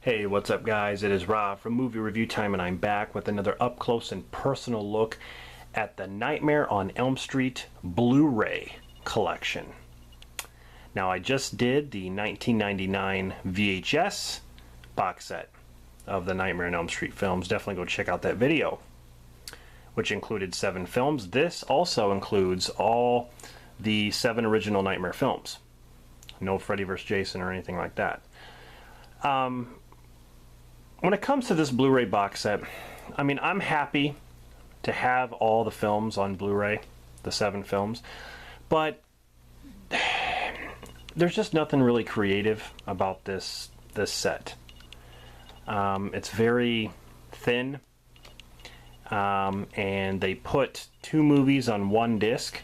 Hey, what's up guys? It is Rob from Movie Review Time, and I'm back with another up-close and personal look at the Nightmare on Elm Street Blu-ray collection. Now, I just did the 1999 VHS box set of the Nightmare on Elm Street films. Definitely go check out that video, which included 7 films. This also includes all the 7 original Nightmare films. No Freddy vs. Jason or anything like that. When it comes to this Blu-ray box set, I mean, I'm happy to have all the films on Blu-ray, the 7 films, but there's just nothing really creative about this set. It's very thin, and they put 2 movies on 1 disc,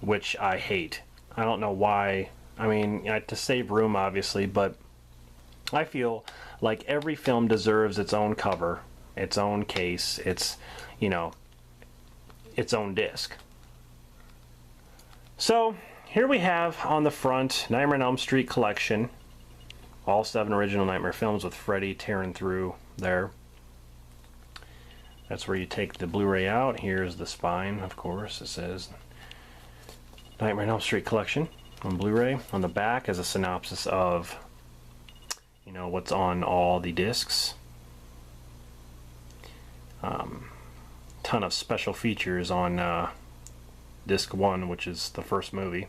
which I hate. I don't know why. I mean, to save room, obviously, but I feel like every film deserves its own cover, its own case, its own disc. So here we have on the front Nightmare on Elm Street collection, all 7 original Nightmare films with Freddy tearing through there. That's where you take the Blu-ray out. Here's the spine, of course. It says Nightmare on Elm Street collection on Blu-ray. On the back is a synopsis of what's on all the discs. Ton of special features on disc 1, which is the first movie.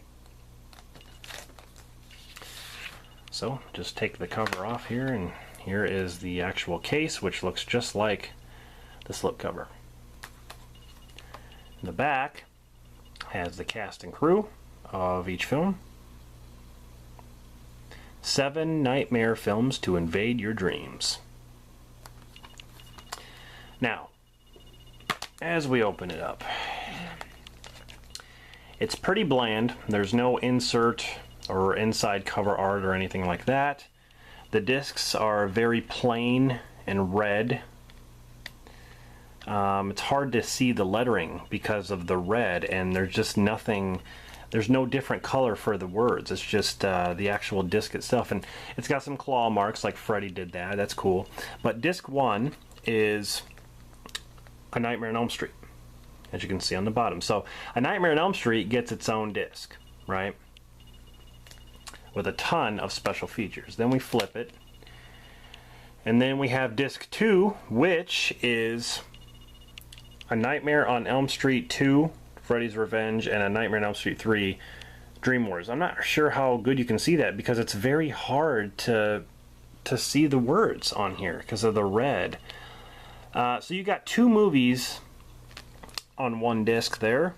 So just take the cover off here, and here is the actual case, which looks just like the slipcover. The back has the cast and crew of each film. 7 Nightmare films to invade your dreams. Now, as we open it up, it's pretty bland. There's no insert or inside cover art or anything like that. The discs are very plain and red. It's hard to see the lettering because of the red, and there's just nothing. There's no different color for the words. It's just the actual disc itself. And it's got some claw marks like Freddy did that. That's cool. But disc 1 is A Nightmare on Elm Street, as you can see on the bottom. So A Nightmare on Elm Street gets its own disc, right? With a ton of special features. Then we flip it. And then we have disc 2, which is A Nightmare on Elm Street 2, Freddy's Revenge, and A Nightmare on Elm Street 3, Dream Wars. I'm not sure how good you can see that because it's very hard to see the words on here because of the red. So you got 2 movies on 1 disc there.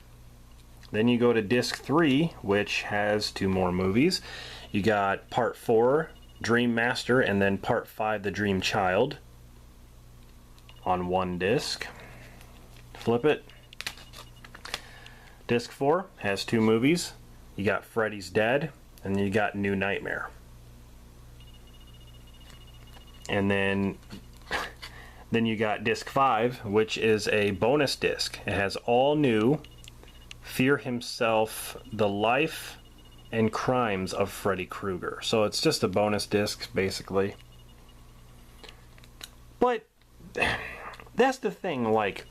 Then you go to disc 3, which has 2 more movies. You got part 4, Dream Master, and then part 5, The Dream Child, on 1 disc. Flip it. Disc 4 has 2 movies. You got Freddy's Dead, and you got New Nightmare. And then you got disc 5, which is a bonus disc. It has all new Fear Himself, The Life and Crimes of Freddy Krueger. So it's just a bonus disc, basically. But that's the thing, like,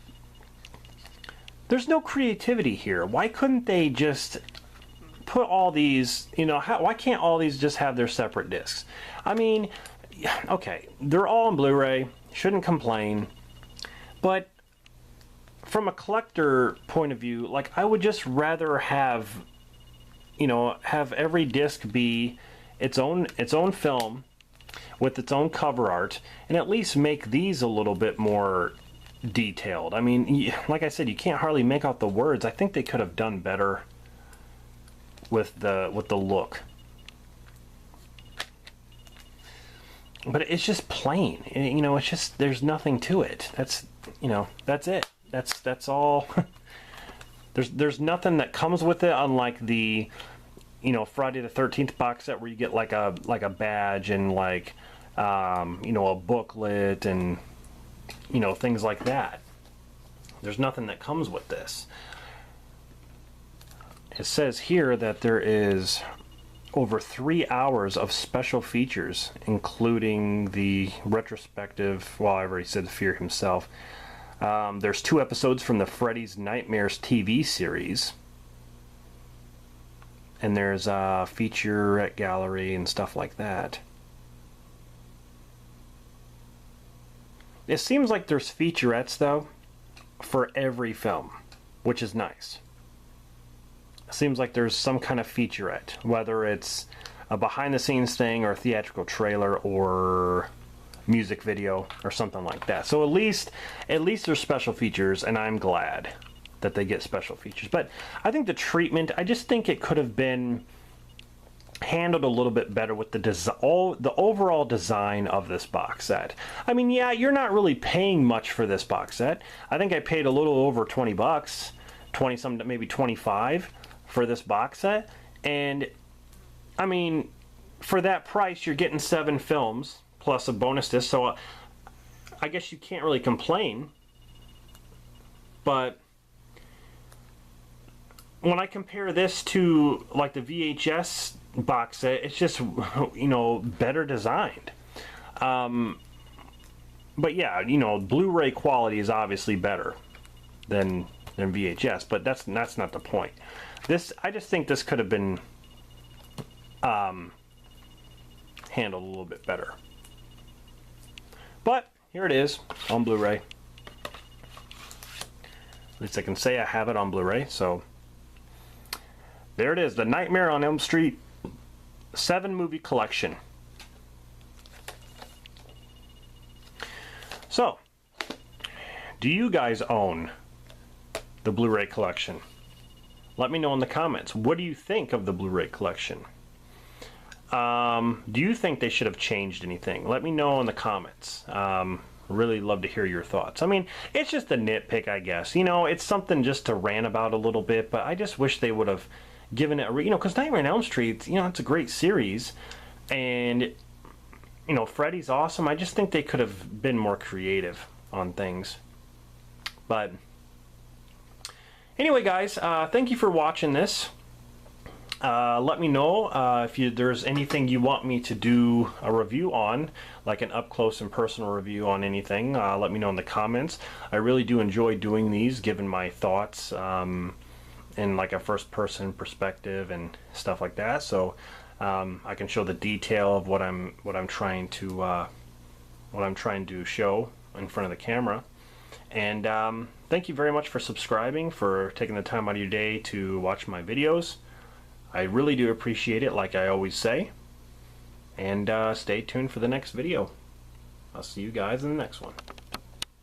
there's no creativity here. Why couldn't they just put all these, why can't all these just have their separate discs? I mean, okay, they're all on Blu-ray, shouldn't complain, but from a collector point of view, like, I would just rather have, have every disc be its own film with its own cover art, and at least make these a little bit more detailed. I mean, like I said, you can't hardly make out the words. I think they could have done better with the look. But it's just plain. It's just, there's nothing to it. That's it. That's all. There's nothing that comes with it, unlike the Friday the 13th box set where you get like a badge and like a booklet and things like that. There's nothing that comes with this. It says here that there is over 3 hours of special features, including the retrospective, well, I already said the Fear himself. There's 2 episodes from the Freddy's Nightmares TV series. And there's a featurette gallery and stuff like that. It seems like there's featurettes, though, for every film, which is nice. It seems like there's some kind of featurette, whether it's a behind-the-scenes thing or a theatrical trailer or music video or something like that. So at least there's special features, and I'm glad that they get special features. But I think the treatment, I just think it could have been handled a little bit better with the overall design of this box set. I mean, yeah, you're not really paying much for this box set. I think I paid a little over 20 bucks, 20 some, maybe 25 for this box set. And I mean, for that price, you're getting 7 films plus a bonus disc. So I guess you can't really complain. But when I compare this to like the VHS box set, it's just, you know, better designed. But yeah, you know, Blu-ray quality is obviously better than VHS, but that's not the point. I just think this could have been handled a little bit better. But here it is on Blu-ray. At least I can say I have it on Blu-ray. So there it is, the Nightmare on Elm Street 7 movie collection. So, do you guys own the Blu-ray collection? Let me know in the comments. What do you think of the Blu-ray collection? Do you think they should have changed anything? Let me know in the comments. Really love to hear your thoughts. I mean, it's just a nitpick, I guess. You know, it's something just to rant about a little bit, but I just wish they would have given it a, you know, because Nightmare on Elm Street, you know, it's a great series, and, you know, Freddy's awesome. I just think they could have been more creative on things. But anyway, guys, thank you for watching this. Let me know if there's anything you want me to do a review on, like an up-close and personal review on anything. Let me know in the comments. I really do enjoy doing these, giving my thoughts in like a first-person perspective and stuff like that. So I can show the detail of what I'm trying to show in front of the camera. And thank you very much for subscribing, for taking the time out of your day to watch my videos. I really do appreciate it, like I always say. And stay tuned for the next video. I'll see you guys in the next one.